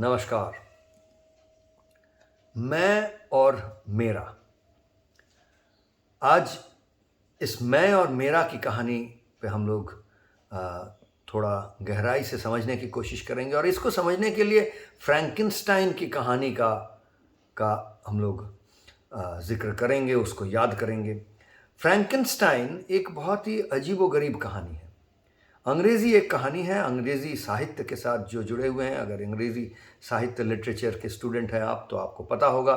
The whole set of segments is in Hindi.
नमस्कार। मैं और मेरा। आज इस मैं और मेरा की कहानी पे हम लोग थोड़ा गहराई से समझने की कोशिश करेंगे और इसको समझने के लिए फ्रैंकेनस्टाइन की कहानी का हम लोग ज़िक्र करेंगे, उसको याद करेंगे। फ्रैंकेनस्टाइन एक बहुत ही अजीबो-गरीब कहानी है। अंग्रेज़ी एक कहानी है, अंग्रेज़ी साहित्य के साथ जो जुड़े हुए हैं, अगर अंग्रेज़ी साहित्य लिटरेचर के स्टूडेंट हैं आप, तो आपको पता होगा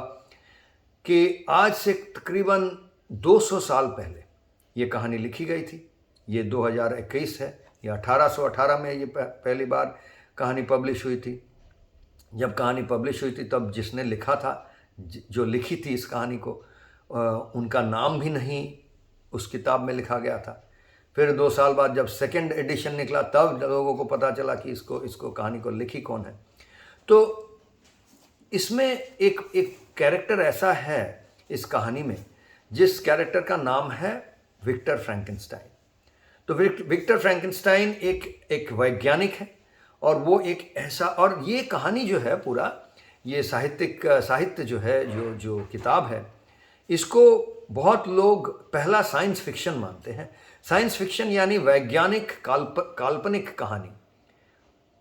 कि आज से तकरीबन 200 साल पहले ये कहानी लिखी गई थी। ये 2021 है, या 1818 में ये पहली बार कहानी पब्लिश हुई थी। जब कहानी पब्लिश हुई थी तब जिसने लिखा था, जो लिखी थी इस कहानी को, उनका नाम भी नहीं उस किताब में लिखा गया था। फिर 2 साल बाद जब सेकंड एडिशन निकला तब लोगों को पता चला कि इसको कहानी को लिखी कौन है। तो इसमें एक कैरेक्टर ऐसा है इस कहानी में, जिस कैरेक्टर का नाम है विक्टर फ्रैंकेनस्टाइन। तो विक्टर फ्रैंकेनस्टाइन एक वैज्ञानिक है और वो एक ऐसा, और ये कहानी जो है पूरा, ये साहित्य जो है, जो किताब है, इसको बहुत लोग पहला साइंस फिक्शन मानते हैं। साइंस फिक्शन यानी वैज्ञानिक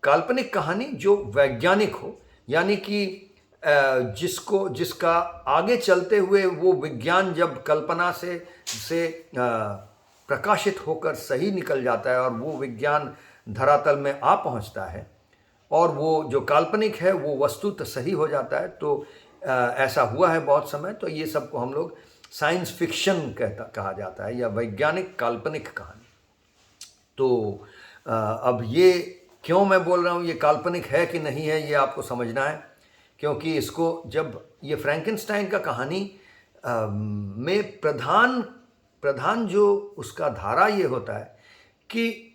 काल्पनिक कहानी जो वैज्ञानिक हो, यानी कि जिसका आगे चलते हुए वो विज्ञान जब कल्पना से प्रकाशित होकर सही निकल जाता है और वो विज्ञान धरातल में आ पहुंचता है और वो जो काल्पनिक है वो वस्तुतः सही हो जाता है। तो ऐसा हुआ है बहुत समय। तो ये सब को हम लोग साइंस फिक्शन कहा जाता है, या वैज्ञानिक काल्पनिक कहानी। तो अब ये क्यों मैं बोल रहा हूँ ये काल्पनिक है कि नहीं है, ये आपको समझना है, क्योंकि इसको जब ये फ्रैंकेनस्टाइन का कहानी में प्रधान जो उसका धारा ये होता है कि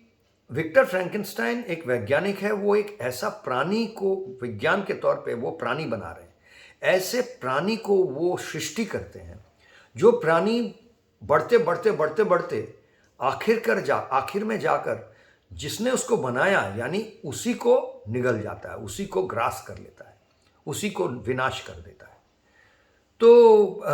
विक्टर फ्रैंकेनस्टाइन एक वैज्ञानिक है। वो एक ऐसा प्राणी को विज्ञान के तौर पे वो प्राणी बना रहे हैं, ऐसे प्राणी को वो सृष्टि करते हैं जो प्राणी बढ़ते आखिर में जाकर जिसने उसको बनाया यानी उसी को निगल जाता है, उसी को ग्रास कर लेता है, उसी को विनाश कर देता है। तो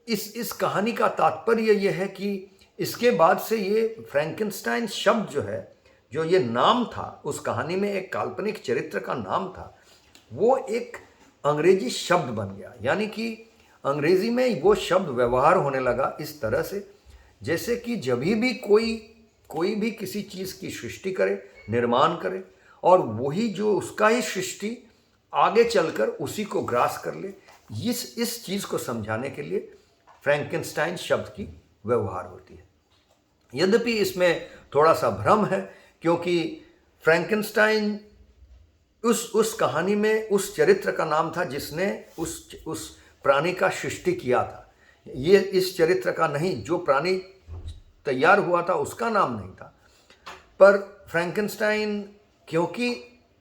इस कहानी का तात्पर्य यह है कि इसके बाद से ये फ्रैंकेनस्टाइन शब्द जो है, जो ये नाम था उस कहानी में, एक काल्पनिक चरित्र का नाम था, वो एक अंग्रेजी शब्द बन गया। यानी कि अंग्रेजी में वो शब्द व्यवहार होने लगा इस तरह से, जैसे कि जब भी कोई भी किसी चीज़ की सृष्टि करे, निर्माण करे, और वही जो उसका ही सृष्टि आगे चलकर उसी को ग्रास कर ले, इस चीज़ को समझाने के लिए फ्रैंकेनस्टाइन शब्द की व्यवहार होती है। यद्यपि इसमें थोड़ा सा भ्रम है, क्योंकि फ्रैंकेनस्टाइन उस कहानी में उस चरित्र का नाम था जिसने उस प्राणी का सृष्टि किया था। ये इस चरित्र का नहीं, जो प्राणी तैयार हुआ था उसका नाम नहीं था। पर फ्रैंकेनस्टाइन, क्योंकि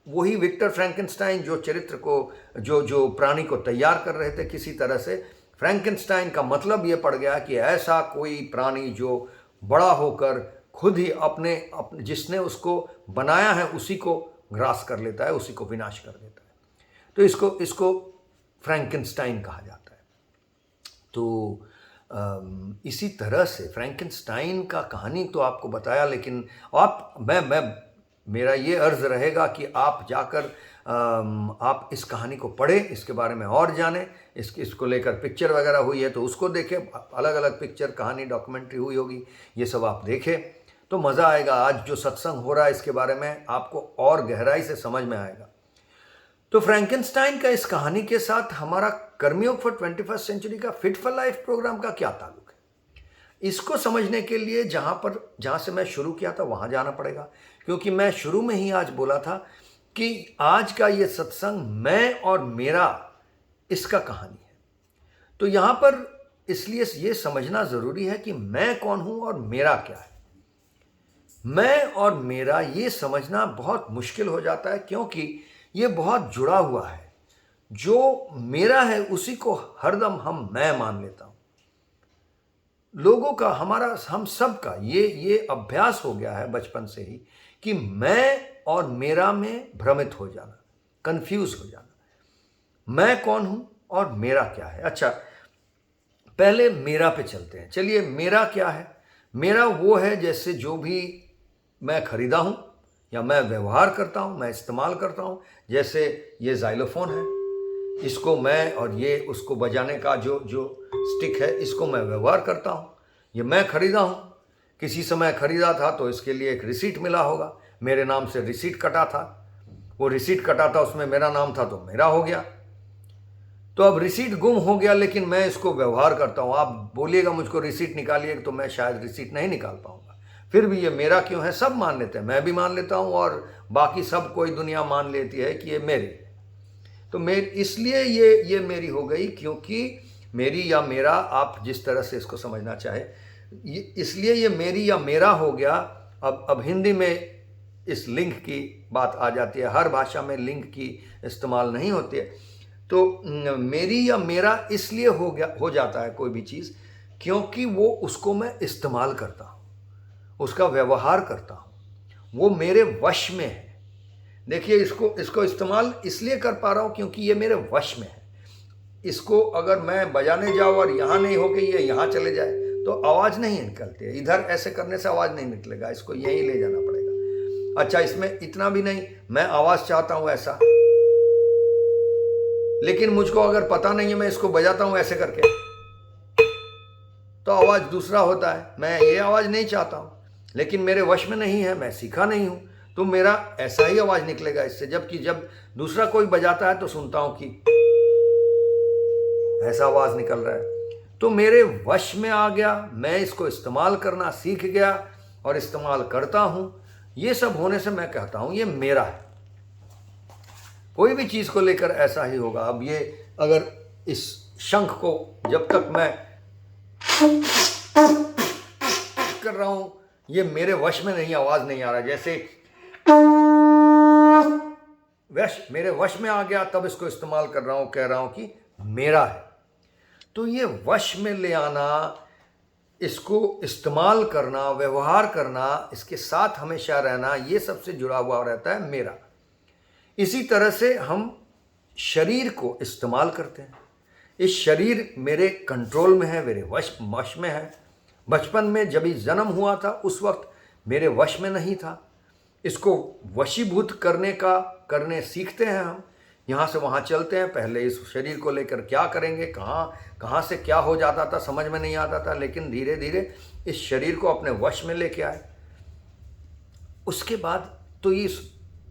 वही विक्टर फ्रैंकेनस्टाइन जो चरित्र को, जो प्राणी को तैयार कर रहे थे किसी तरह से, फ्रैंकेनस्टाइन का मतलब ये पड़ गया कि ऐसा कोई प्राणी जो बड़ा होकर खुद ही अपने जिसने उसको बनाया है उसी को ग्रास कर लेता है, उसी को विनाश कर देता है। तो इसको फ्रैंकेनस्टाइन कहा जाता है। तो इसी तरह से फ्रैंकेनस्टाइन का कहानी तो आपको बताया, लेकिन मेरा ये अर्ज़ रहेगा कि आप जाकर आप इस कहानी को पढ़ें, इसके बारे में और जानें। इसको लेकर पिक्चर वगैरह हुई है तो उसको देखें, अलग अलग पिक्चर, कहानी, डॉक्यूमेंट्री हुई होगी, ये सब आप देखें तो मज़ा आएगा। आज जो सत्संग हो रहा है इसके बारे में आपको और गहराई से समझ में आएगा। तो फ्रैंकेनस्टाइन का इस कहानी के साथ हमारा कर्मयोग फॉर 21st सेंचुरी का फिट फॉर लाइफ प्रोग्राम का क्या ताल्लुक है, इसको समझने के लिए जहां से मैं शुरू किया था वहां जाना पड़ेगा। क्योंकि मैं शुरू में ही आज बोला था कि आज का ये सत्संग मैं और मेरा, इसका कहानी है। तो यहां पर इसलिए ये समझना जरूरी है कि मैं कौन हूं और मेरा क्या है। मैं और मेरा ये समझना बहुत मुश्किल हो जाता है, क्योंकि ये बहुत जुड़ा हुआ है। जो मेरा है उसी को हरदम हम मैं मान लेता हूं। लोगों का, हम सब का ये अभ्यास हो गया है बचपन से ही कि मैं और मेरा में भ्रमित हो जाना। कंफ्यूज हो जाना। मैं कौन हूं और मेरा क्या है। अच्छा, पहले मेरा पे चलते हैं। चलिए, मेरा क्या है। मेरा वो है जैसे जो भी मैं खरीदा हूं या मैं व्यवहार करता हूं, मैं इस्तेमाल करता हूं। जैसे ये जाइलोफोन है, इसको मैं, और ये उसको बजाने का जो जो स्टिक है, इसको मैं व्यवहार करता हूँ। ये मैं खरीदा हूँ, किसी समय खरीदा था तो इसके लिए एक रिसीट मिला होगा, मेरे नाम से रिसीट कटा था, वो रिसीट कटा था, उसमें मेरा नाम था तो मेरा हो गया। तो अब रिसीट गुम हो गया, लेकिन मैं इसको व्यवहार करता हूँ। आप बोलिएगा मुझको रिसीट निकालिए तो मैं शायद रिसीट नहीं निकाल पाऊंगा। फिर भी ये मेरा क्यों है, सब मान लेते हैं, मैं भी मान लेता हूँ और बाकी सब कोई दुनिया मान लेती है कि ये मेरी। तो इसलिए ये मेरी हो गई, क्योंकि मेरी या मेरा, आप जिस तरह से इसको समझना चाहे, इसलिए ये मेरी या मेरा हो गया। अब हिंदी में इस लिंग की बात आ जाती है, हर भाषा में लिंग की इस्तेमाल नहीं होती है। तो मेरी या मेरा इसलिए हो जाता है कोई भी चीज़, क्योंकि वो उसको मैं इस्तेमाल करता हूँ, उसका व्यवहार करता हूँ, वो मेरे वश में है। देखिए, इसको इस्तेमाल इसलिए कर पा रहा हूँ क्योंकि ये मेरे वश में है। इसको अगर मैं बजाने जाऊँ और यहाँ नहीं हो के ये यहाँ चले जाए तो आवाज़ नहीं निकलती है, इधर ऐसे करने से आवाज़ नहीं निकलेगा, इसको यहीं ले जाना पड़ेगा। अच्छा, इसमें इतना भी नहीं, मैं आवाज़ चाहता हूँ ऐसा, लेकिन मुझको अगर पता नहीं है, मैं इसको बजाता हूँ ऐसे करके तो आवाज़ दूसरा होता है। मैं ये आवाज़ नहीं चाहता हूँ, लेकिन मेरे वश में नहीं है, मैं सीखा नहीं हूँ, तो मेरा ऐसा ही आवाज़ निकलेगा इससे। जबकि जब दूसरा कोई बजाता है तो सुनता हूँ कि ऐसा आवाज़ निकल रहा है। तो मेरे वश में आ गया, मैं इसको इस्तेमाल करना सीख गया और इस्तेमाल करता हूँ। ये सब होने से मैं कहता हूँ ये मेरा है। कोई भी चीज़ को लेकर ऐसा ही होगा। अब ये अगर इस शंख को जब तक मैं कर रहा हूँ, ये मेरे वश में नहीं, आवाज़ नहीं आ रहा। जैसे मेरे वश में आ गया, तब इसको इस्तेमाल कर रहा हूँ, कह रहा हूँ कि मेरा है। तो ये वश में ले आना, इसको इस्तेमाल करना, व्यवहार करना, इसके साथ हमेशा रहना, ये सबसे जुड़ा हुआ रहता है मेरा। इसी तरह से हम शरीर को इस्तेमाल करते हैं। इस शरीर मेरे कंट्रोल में है, मेरे वश में है। बचपन में जब ही जन्म हुआ था उस वक्त मेरे वश में नहीं था। इसको वशीभूत करने सीखते हैं हम, यहाँ से वहाँ चलते हैं। पहले इस शरीर को लेकर क्या करेंगे, कहाँ से क्या हो जाता था समझ में नहीं आता था, लेकिन धीरे धीरे इस शरीर को अपने वश में लेके आए। उसके बाद तो इस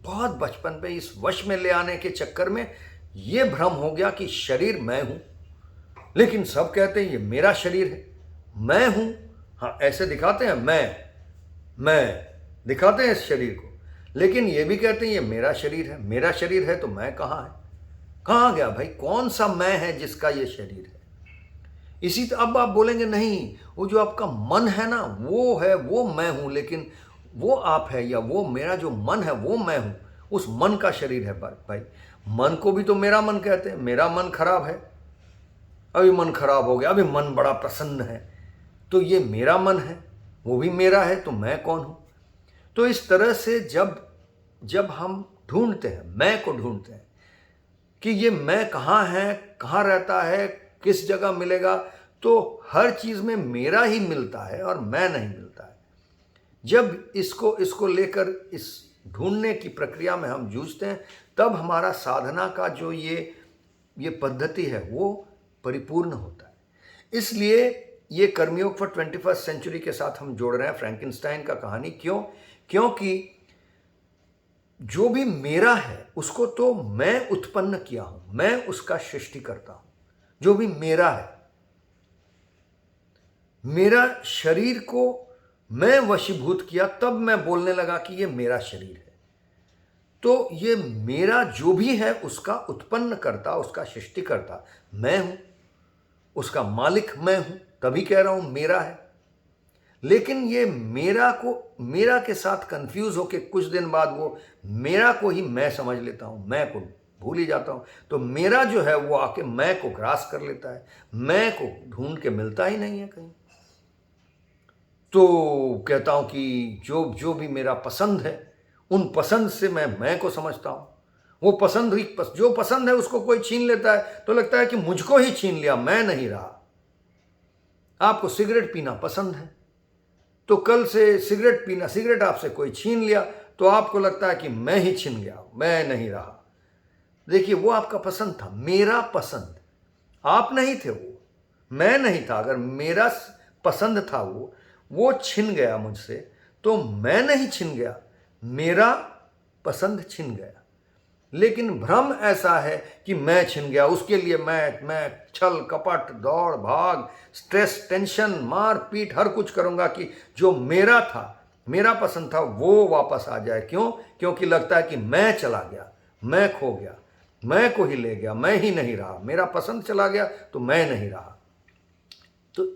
बहुत बचपन पे इस वश में ले आने के चक्कर में ये भ्रम हो गया कि शरीर मैं हूँ, लेकिन सब कहते हैं ये मेरा शरीर है, मैं हूँ। हाँ, ऐसे दिखाते हैं, मैं दिखाते हैं इस शरीर को, लेकिन ये भी कहते हैं ये मेरा शरीर है। मेरा शरीर है तो मैं कहाँ है, कहाँ गया भाई, कौन सा मैं है जिसका ये शरीर है। इसी तो अब आप बोलेंगे नहीं, वो जो आपका मन है ना, वो है, वो मैं हूँ, लेकिन वो आप है, या वो मेरा जो मन है वो मैं हूँ, उस मन का शरीर है। भाई, मन को भी तो मेरा मन कहते हैं। मेरा मन खराब है, अभी मन खराब हो गया, अभी मन बड़ा प्रसन्न है, तो ये मेरा मन है, वो भी मेरा है, तो मैं कौन हूँ। तो इस तरह से जब हम ढूंढते हैं, मैं को ढूंढते हैं कि ये मैं कहाँ है, कहाँ रहता है, किस जगह मिलेगा, तो हर चीज़ में मेरा ही मिलता है और मैं नहीं मिलता है। जब इसको लेकर इस ढूंढने की प्रक्रिया में हम जूझते हैं, तब हमारा साधना का जो ये पद्धति है वो परिपूर्ण होता है। इसलिए ये कर्मयोग फॉर 21st सेंचुरी के साथ हम जोड़ रहे हैं फ्रैंकेनस्टाइन का कहानी। क्योंकि जो भी मेरा है उसको तो मैं उत्पन्न किया हूं, मैं उसका सृष्टि करता हूं। जो भी मेरा है, मेरा शरीर को मैं वशीभूत किया, तब मैं बोलने लगा कि ये मेरा शरीर है। तो ये मेरा जो भी है उसका उत्पन्न करता, उसका सृष्टि करता मैं हूं, उसका मालिक मैं हूं, तभी कह रहा हूं मेरा है। लेकिन ये मेरा के साथ कंफ्यूज होके कुछ दिन बाद वो मेरा को ही मैं समझ लेता हूं, मैं को भूल ही जाता हूं। तो मेरा जो है वो आके मैं को ग्रास कर लेता है, मैं को ढूंढ के मिलता ही नहीं है कहीं। तो कहता हूं कि जो भी मेरा पसंद है, उन पसंद से मैं को समझता हूं, वो पसंद ही जो पसंद है उसको कोई छीन लेता है तो लगता है कि मुझको ही छीन लिया, मैं नहीं रहा। आपको सिगरेट पीना पसंद है तो कल से सिगरेट आपसे कोई छीन लिया तो आपको लगता है कि मैं ही छीन गया, मैं नहीं रहा। देखिए, वो आपका पसंद था, मेरा पसंद। आप नहीं थे, वो मैं नहीं था। अगर मेरा पसंद था वो छिन गया मुझसे, तो मैं नहीं छिन गया, मेरा पसंद छिन गया। लेकिन भ्रम ऐसा है कि मैं छिन गया, उसके लिए मैं छल कपट दौड़ भाग स्ट्रेस टेंशन मार पीट हर कुछ करूंगा कि जो मेरा था, मेरा पसंद था, वो वापस आ जाए। क्यों? क्योंकि लगता है कि मैं चला गया, मैं खो गया, मैं को ही ले गया, मैं ही नहीं रहा, मेरा पसंद चला गया तो मैं नहीं रहा। तो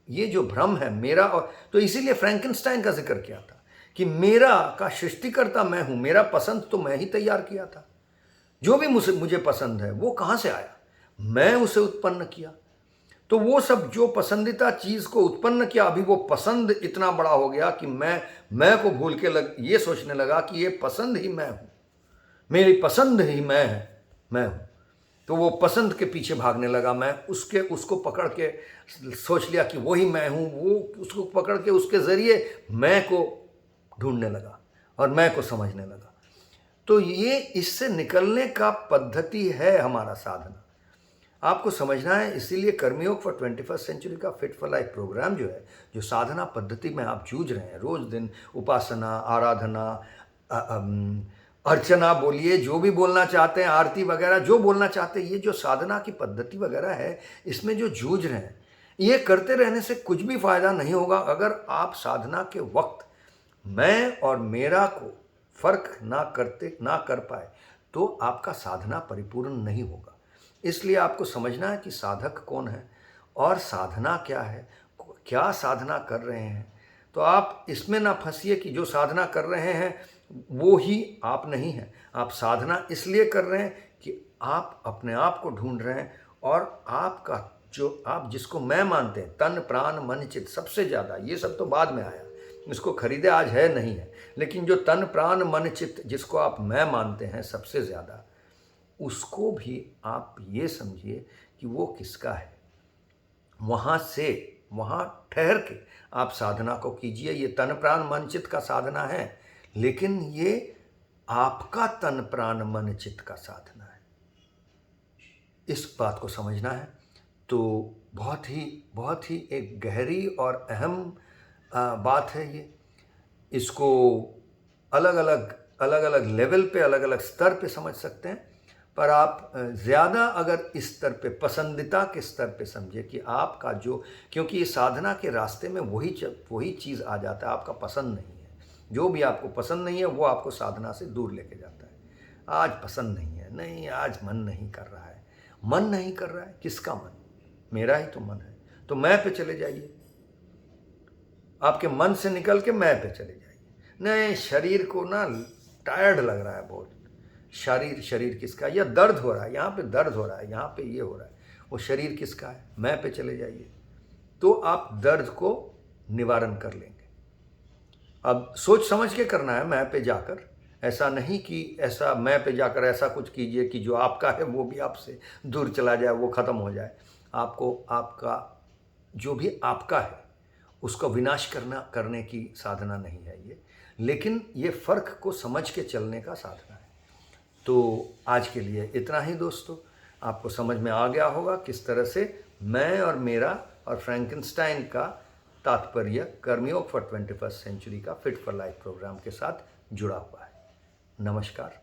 ये जो भ्रम है मेरा, और तो इसीलिए फ्रैंकेनस्टाइन का जिक्र किया था कि मेरा का सृष्टिकर्ता मैं हूं, मेरा पसंद तो मैं ही तैयार किया था। जो भी मुझे पसंद है वो कहां से आया? मैं उसे उत्पन्न किया। तो वो सब जो पसंदीदा चीज को उत्पन्न किया, अभी वो पसंद इतना बड़ा हो गया कि मैं को भूल के ये सोचने लगा कि ये पसंद ही मैं हूं, मेरी पसंद ही मैं हूं। तो वो पसंद के पीछे भागने लगा। मैं उसको पकड़ के सोच लिया कि वही मैं हूं। वो उसको पकड़ के उसके जरिए मैं को ढूंढने लगा और मैं को समझने लगा। तो ये इससे निकलने का पद्धति है हमारा साधना। आपको समझना है। इसीलिए कर्मयोग फॉर 21st सेंचुरी का फिट फॉर लाइफ प्रोग्राम जो है, जो साधना पद्धति में आप जूझ रहे हैं, रोज दिन उपासना, आराधना, अर्चना बोलिए, जो भी बोलना चाहते हैं, आरती वगैरह जो बोलना चाहते हैं, ये जो साधना की पद्धति वगैरह है, इसमें जो जूझ रहे हैं, ये करते रहने से कुछ भी फायदा नहीं होगा अगर आप साधना के वक्त मैं और मेरा को फर्क ना कर पाए, तो आपका साधना परिपूर्ण नहीं होगा। इसलिए आपको समझना है कि साधक कौन है और साधना क्या है, क्या साधना कर रहे हैं। तो आप इसमें ना फंसिए कि जो साधना कर रहे हैं वो ही आप नहीं हैं। आप साधना इसलिए कर रहे हैं कि आप अपने आप को ढूंढ रहे हैं, और आपका जो आप जिसको मैं मानते हैं, तन प्राण मन चित्त, सबसे ज़्यादा, ये सब तो बाद में आया, इसको खरीदे आज है नहीं है, लेकिन जो तन प्राण मन चित्त जिसको आप मैं मानते हैं सबसे ज़्यादा, उसको भी आप ये समझिए कि वो किसका है। वहाँ ठहर के आप साधना को कीजिए। ये तन प्राण मन चित्त का साधना है, लेकिन ये आपका तन प्राण मन चित्त का साधना है। इस बात को समझना है। तो बहुत ही एक गहरी और अहम बात है ये। इसको अलग अलग लेवल पे, अलग अलग स्तर पे समझ सकते हैं, पर आप ज़्यादा अगर इस स्तर पे, पसंदीदा के स्तर पे समझे कि आपका जो, क्योंकि इस साधना के रास्ते में वही चीज़ आ जाता है, आपका पसंद नहीं है। जो भी आपको पसंद नहीं है वो आपको साधना से दूर लेके जाता है। आज पसंद नहीं है, नहीं आज मन नहीं कर रहा है। मन नहीं कर रहा है, किसका मन? मेरा ही तो मन है। तो मैं पे चले जाइए, आपके मन से निकल के मैं पे चले जाइए। नहीं, शरीर को ना टायर्ड लग रहा है बहुत, शरीर किसका? या दर्द हो रहा है, यहाँ पे दर्द हो रहा है, यहाँ पे ये हो रहा है, वो शरीर किसका है? मैं पे चले जाइए, तो आप दर्द को निवारण कर लेंगे। अब सोच समझ के करना है मैं पे जाकर, ऐसा नहीं कि ऐसा मैं पे जाकर ऐसा कुछ कीजिए कि जो आपका है वो भी आपसे दूर चला जाए, वो ख़त्म हो जाए। आपको आपका जो भी आपका है उसको विनाश करने की साधना नहीं है ये, लेकिन ये फ़र्क को समझ के चलने का साधना है। तो आज के लिए इतना ही दोस्तों। आपको समझ में आ गया होगा किस तरह से मैं और मेरा और फ्रैंकेनस्टाइन का तात्पर्य कर्मयोग फॉर 21st सेंचुरी का फिट फॉर लाइफ प्रोग्राम के साथ जुड़ा हुआ है। नमस्कार।